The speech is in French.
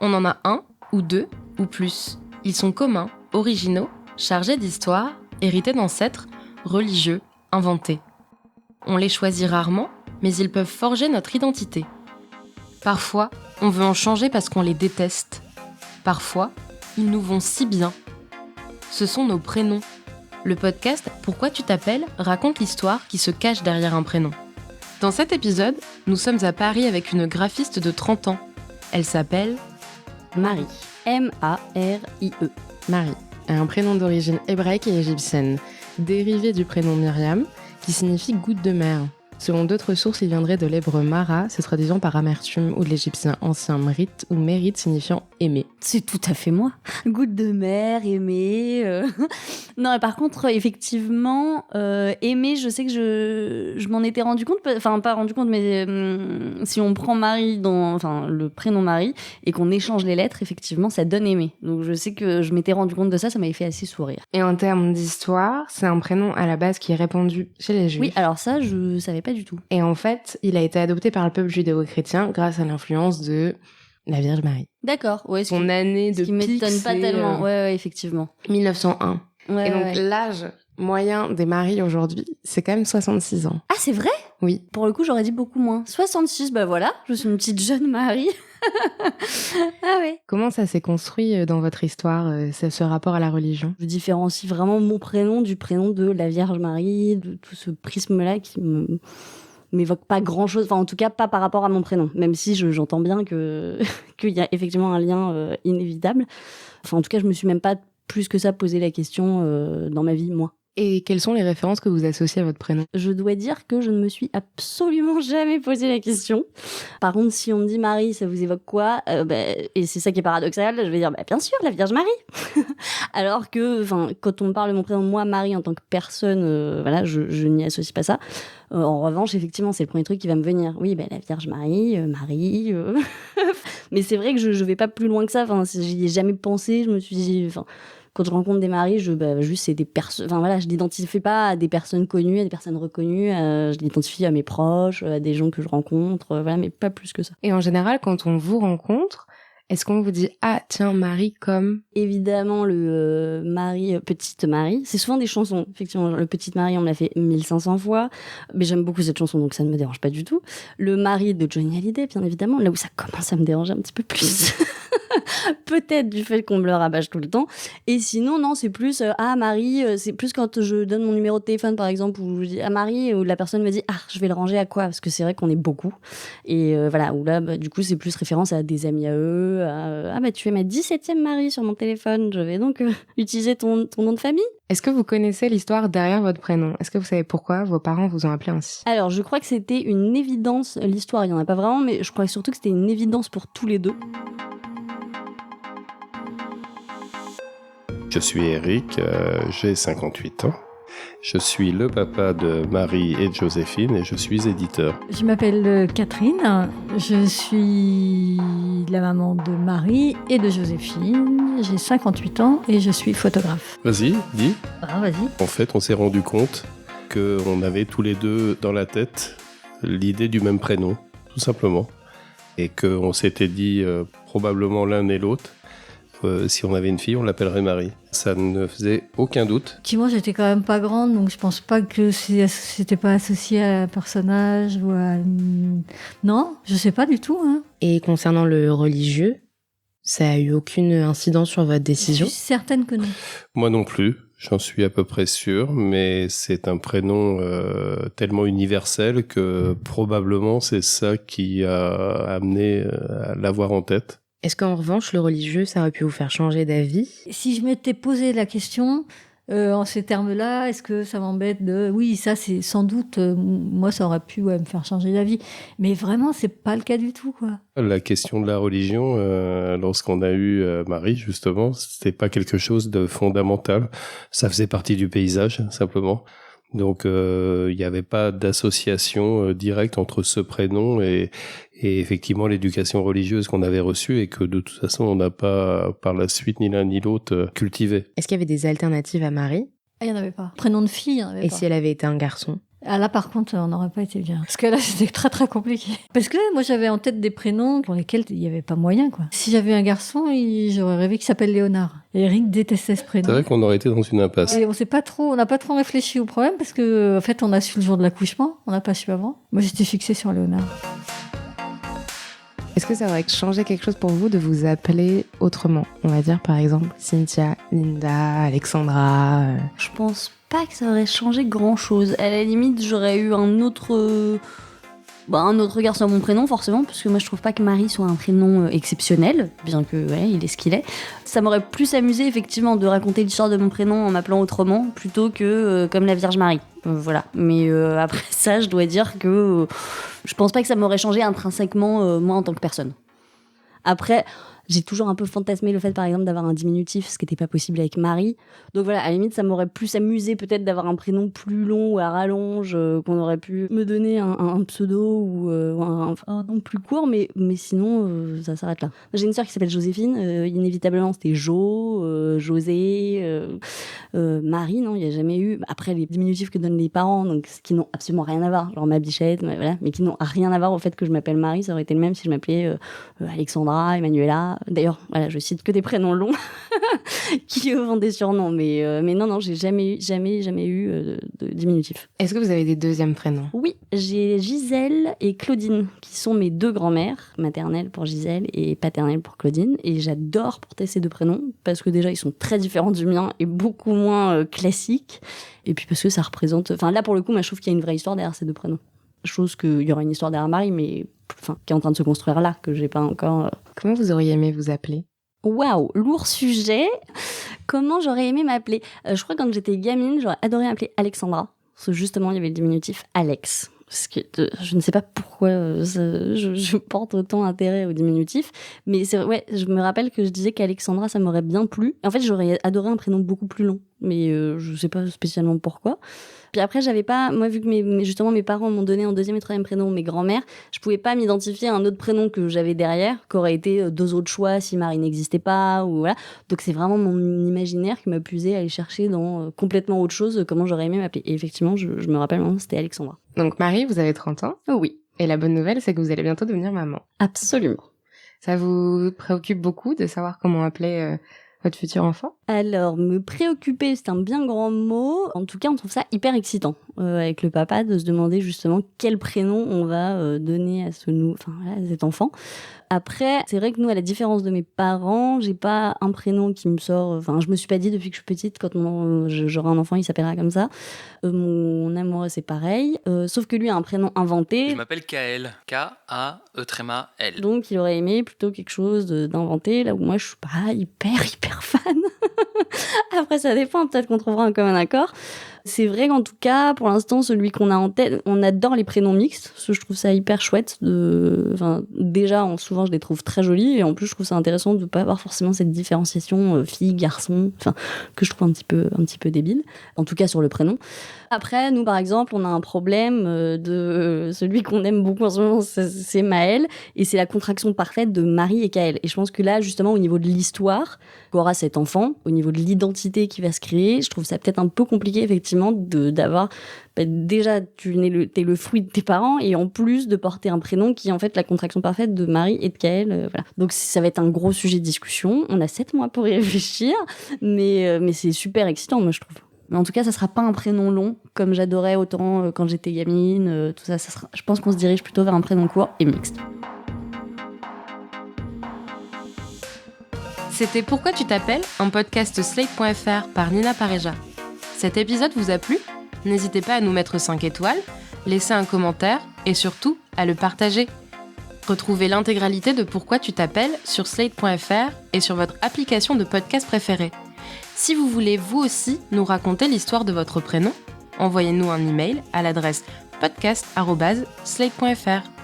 On en a un, ou deux, ou plus. Ils sont communs, originaux, chargés d'histoire, hérités d'ancêtres, religieux, inventés. On les choisit rarement, mais ils peuvent forger notre identité. Parfois, on veut en changer parce qu'on les déteste. Parfois, ils nous vont si bien. Ce sont nos prénoms. Le podcast « Pourquoi tu t'appelles » raconte l'histoire qui se cache derrière un prénom. Dans cet épisode, nous sommes à Paris avec une graphiste de 30 ans. Elle s'appelle Marie. M-A-R-I-E. Marie a un prénom d'origine hébraïque et égyptienne, dérivé du prénom Myriam, qui signifie goutte de mer. Selon d'autres sources, il viendrait de l'hébreu Mara, se traduisant par amertume, ou de l'égyptien ancien Mrit, ou mérite signifiant aimer. C'est tout à fait moi. Goutte de mer, aimer. Non, et par contre, effectivement, aimer, je sais que je m'en étais rendu compte, enfin, pas rendu compte, mais si on prend Marie le prénom Marie, et qu'on échange les lettres, effectivement, ça donne aimer. Donc je sais que je m'étais rendu compte de ça m'avait fait assez sourire. Et en termes d'histoire, c'est un prénom à la base qui est répandu chez les Juifs. Oui, alors ça, je savais pas du tout. Et en fait, il a été adopté par le peuple judéo-chrétien grâce à l'influence de la Vierge Marie. D'accord, ouais. Son année de pic, pic, m'étonne pas c'est tellement. Ouais, effectivement. 1901. Ouais, et donc l'âge moyen des maris aujourd'hui, c'est quand même 66 ans. Ah, c'est vrai ? Oui. Pour le coup, j'aurais dit beaucoup moins. 66, bah voilà, je suis une petite jeune Marie. Ah ouais. Comment ça s'est construit dans votre histoire, ce rapport à la religion ? Je différencie vraiment mon prénom du prénom de la Vierge Marie, de tout ce prisme-là qui m'évoque pas grand-chose, enfin en tout cas pas par rapport à mon prénom, même si j'entends bien qu'il y a effectivement un lien inévitable. Enfin en tout cas, je me suis même pas plus que ça posé la question dans ma vie, moi. Et quelles sont les références que vous associez à votre prénom ? Je dois dire que je ne me suis absolument jamais posé la question. Par contre, si on me dit Marie, ça vous évoque quoi ? Et c'est ça qui est paradoxal, je vais dire bien sûr, la Vierge Marie. Alors que quand on me parle de mon prénom, moi, Marie, en tant que personne, je n'y associe pas ça. En revanche, effectivement, c'est le premier truc qui va me venir. Oui, la Vierge Marie, Marie. Mais c'est vrai que je vais pas plus loin que ça. J'y ai jamais pensé. Je me suis dit... Quand je rencontre des maris, juste c'est des personnes. Je l'identifie pas à des personnes connues, à des personnes reconnues. Je l'identifie à mes proches, à des gens que je rencontre. Mais pas plus que ça. Et en général, quand on vous rencontre, est-ce qu'on vous dit ah tiens Marie comme ? Évidemment le Marie, Petite Marie, c'est souvent des chansons. Effectivement, le Petite Marie, on me l'a fait 1500 fois, mais j'aime beaucoup cette chanson, donc ça ne me dérange pas du tout. Le Marie de Johnny Hallyday, bien évidemment, là où ça commence à me déranger un petit peu plus. Peut-être du fait qu'on me le rabâche tout le temps. Et sinon, non, c'est plus Marie, c'est plus quand je donne mon numéro de téléphone, par exemple, où je dis à Marie, où la personne me dit je vais le ranger à quoi ? Parce que c'est vrai qu'on est beaucoup. Et où là, du coup, c'est plus référence à des amis à eux. Tu es ma 17e Marie sur mon téléphone, je vais donc utiliser ton nom de famille. Est-ce que vous connaissez l'histoire derrière votre prénom ? Est-ce que vous savez pourquoi vos parents vous ont appelé ainsi ? Alors, je crois que c'était une évidence, l'histoire, il n'y en a pas vraiment, mais je crois surtout que c'était une évidence pour tous les deux. Je suis Eric, j'ai 58 ans. Je suis le papa de Marie et de Joséphine et je suis éditeur. Je m'appelle Catherine, je suis la maman de Marie et de Joséphine. J'ai 58 ans et je suis photographe. Vas-y, dis. Ah, vas-y. En fait, on s'est rendu compte qu'on avait tous les deux dans la tête l'idée du même prénom, tout simplement. Et qu'on s'était dit probablement l'un et l'autre, si on avait une fille, on l'appellerait Marie. Ça ne faisait aucun doute. Puis moi, j'étais quand même pas grande, donc je pense pas que c'était pas associé à un personnage ou à... Non, je sais pas du tout. Et concernant le religieux, ça a eu aucune incidence sur votre décision ? Je suis certaine que non. Moi non plus, j'en suis à peu près sûr, mais c'est un prénom tellement universel que probablement c'est ça qui a amené à l'avoir en tête. Est-ce qu'en revanche, le religieux, ça aurait pu vous faire changer d'avis ? Si je m'étais posé la question en ces termes-là, est-ce que ça m'embête de... Oui, ça, c'est sans doute... moi, ça aurait pu me faire changer d'avis. Mais vraiment, c'est pas le cas du tout, quoi. La question de la religion, lorsqu'on a eu Marie, justement, c'était pas quelque chose de fondamental. Ça faisait partie du paysage, simplement. Donc, il n'y avait pas d'association directe entre ce prénom et effectivement l'éducation religieuse qu'on avait reçue et que de toute façon on n'a pas par la suite ni l'un ni l'autre cultivé. Est-ce qu'il y avait des alternatives à Marie ? Ah, il n'y en avait pas. Prénom de fille, il n'y en avait pas. Et si elle avait été un garçon ? Ah là, par contre, on n'aurait pas été bien. Parce que là, c'était très, très compliqué. Parce que moi, j'avais en tête des prénoms pour lesquels il n'y avait pas moyen, quoi. Si j'avais un garçon, j'aurais rêvé qu'il s'appelle Léonard. Et Eric détestait ce prénom. C'est vrai qu'on aurait été dans une impasse. Et on n'a pas trop réfléchi au problème parce que, en fait, on a su le jour de l'accouchement. On n'a pas su avant. Moi, j'étais fixée sur Léonard. Est-ce que ça aurait changé quelque chose pour vous de vous appeler autrement ? On va dire par exemple Cynthia, Linda, Alexandra. Je pense pas que ça aurait changé grand-chose. À la limite, j'aurais eu un autre regard sur mon prénom, forcément, parce que moi, je trouve pas que Marie soit un prénom exceptionnel, bien que, ouais, il est ce qu'il est. Ça m'aurait plus amusé, effectivement, de raconter l'histoire de mon prénom en m'appelant autrement, plutôt que comme la Vierge Marie. Voilà. Mais après ça, je dois dire que je pense pas que ça m'aurait changé intrinsèquement, moi, en tant que personne. Après, j'ai toujours un peu fantasmé le fait, par exemple, d'avoir un diminutif, ce qui n'était pas possible avec Marie. Donc voilà, à la limite, ça m'aurait plus amusé peut-être d'avoir un prénom plus long ou à rallonge, qu'on aurait pu me donner un pseudo ou un nom plus court, mais sinon, ça s'arrête là. J'ai une sœur qui s'appelle Joséphine, inévitablement, c'était Jo, José, Marie, non, il n'y a jamais eu. Après, les diminutifs que donnent les parents, donc qui n'ont absolument rien à voir, genre ma bichette, voilà, mais qui n'ont rien à voir au fait que je m'appelle Marie, ça aurait été le même si je m'appelais Alexandra, Emmanuela. D'ailleurs, voilà, je cite que des prénoms longs qui ont des surnoms, mais non, j'ai jamais eu de diminutif. Est-ce que vous avez des deuxièmes prénoms ? Oui, j'ai Gisèle et Claudine, qui sont mes deux grand-mères, maternelle pour Gisèle et paternelle pour Claudine, et j'adore porter ces deux prénoms, parce que déjà, ils sont très différents du mien et beaucoup moins classiques, et puis parce que ça représente... Enfin, là, pour le coup, moi, je trouve qu'il y a une vraie histoire derrière ces deux prénoms. Chose qu'il y aura une histoire derrière Marie, mais qui est en train de se construire là, que j'ai pas encore... Comment vous auriez aimé vous appeler ? Waouh, lourd sujet. Comment j'aurais aimé m'appeler ? Je crois que quand j'étais gamine, j'aurais adoré m'appeler Alexandra. Parce que justement, il y avait le diminutif Alex. Parce que je ne sais pas pourquoi je porte autant intérêt au diminutif. Mais je me rappelle que je disais qu'Alexandra, ça m'aurait bien plu. En fait, j'aurais adoré un prénom beaucoup plus long. Mais je ne sais pas spécialement pourquoi. Puis après, j'avais pas... Moi, vu que justement mes parents m'ont donné en deuxième et troisième prénom mes grands-mères, je pouvais pas m'identifier à un autre prénom que j'avais derrière, qu'aurait été deux autres choix si Marie n'existait pas, ou voilà. Donc c'est vraiment mon imaginaire qui m'a poussé à aller chercher dans complètement autre chose, comment j'aurais aimé m'appeler. Et effectivement, je me rappelle maintenant, c'était Alexandra. Donc Marie, vous avez 30 ans ? Oh oui. Et la bonne nouvelle, c'est que vous allez bientôt devenir maman. Absolument. Ça vous préoccupe beaucoup de savoir comment appeler votre futur enfant ? Alors, me préoccuper, c'est un bien grand mot. En tout cas, on trouve ça hyper excitant avec le papa de se demander justement quel prénom on va donner à cet enfant. Après, c'est vrai que nous, à la différence de mes parents, j'ai pas un prénom qui me sort... Enfin, je me suis pas dit depuis que je suis petite, quand j'aurai un enfant, il s'appellera comme ça. Mon amoureux, c'est pareil. Sauf que lui a un prénom inventé. Je m'appelle Kael. K-A-E-L. Donc, il aurait aimé plutôt quelque chose d'inventé, là où moi, je suis pas hyper fan. Après, ça dépend, peut-être qu'on trouvera un commun accord. C'est vrai qu'en tout cas, pour l'instant, celui qu'on a en tête, on adore les prénoms mixtes, parce que je trouve ça hyper chouette. Déjà, souvent, je les trouve très jolis, et en plus, je trouve ça intéressant de ne pas avoir forcément cette différenciation fille, garçon, que je trouve un petit peu débile, en tout cas sur le prénom. Après, nous, par exemple, on a un problème de celui qu'on aime beaucoup en ce moment, c'est Maël, et c'est la contraction parfaite de Marie et Kael. Et je pense que là, justement, au niveau de l'histoire qu'aura cet enfant, au niveau de l'identité qui va se créer, je trouve ça peut-être un peu compliqué, effectivement, d'avoir... déjà, t'es le fruit de tes parents, et en plus de porter un prénom qui est en fait la contraction parfaite de Marie et de Kael. Voilà. Donc ça va être un gros sujet de discussion. On a 7 mois pour y réfléchir, mais c'est super excitant, moi, je trouve. Mais en tout cas, ça sera pas un prénom long, comme j'adorais autant quand j'étais gamine. Tout ça, je pense qu'on se dirige plutôt vers un prénom court et mixte. C'était Pourquoi tu t'appelles, un podcast Slate.fr par Nina Pareja. Cet épisode vous a plu ? N'hésitez pas à nous mettre 5 étoiles, laisser un commentaire et surtout à le partager. Retrouvez l'intégralité de Pourquoi tu t'appelles sur Slate.fr et sur votre application de podcast préférée. Si vous voulez vous aussi nous raconter l'histoire de votre prénom, envoyez-nous un email à l'adresse podcast@slate.fr.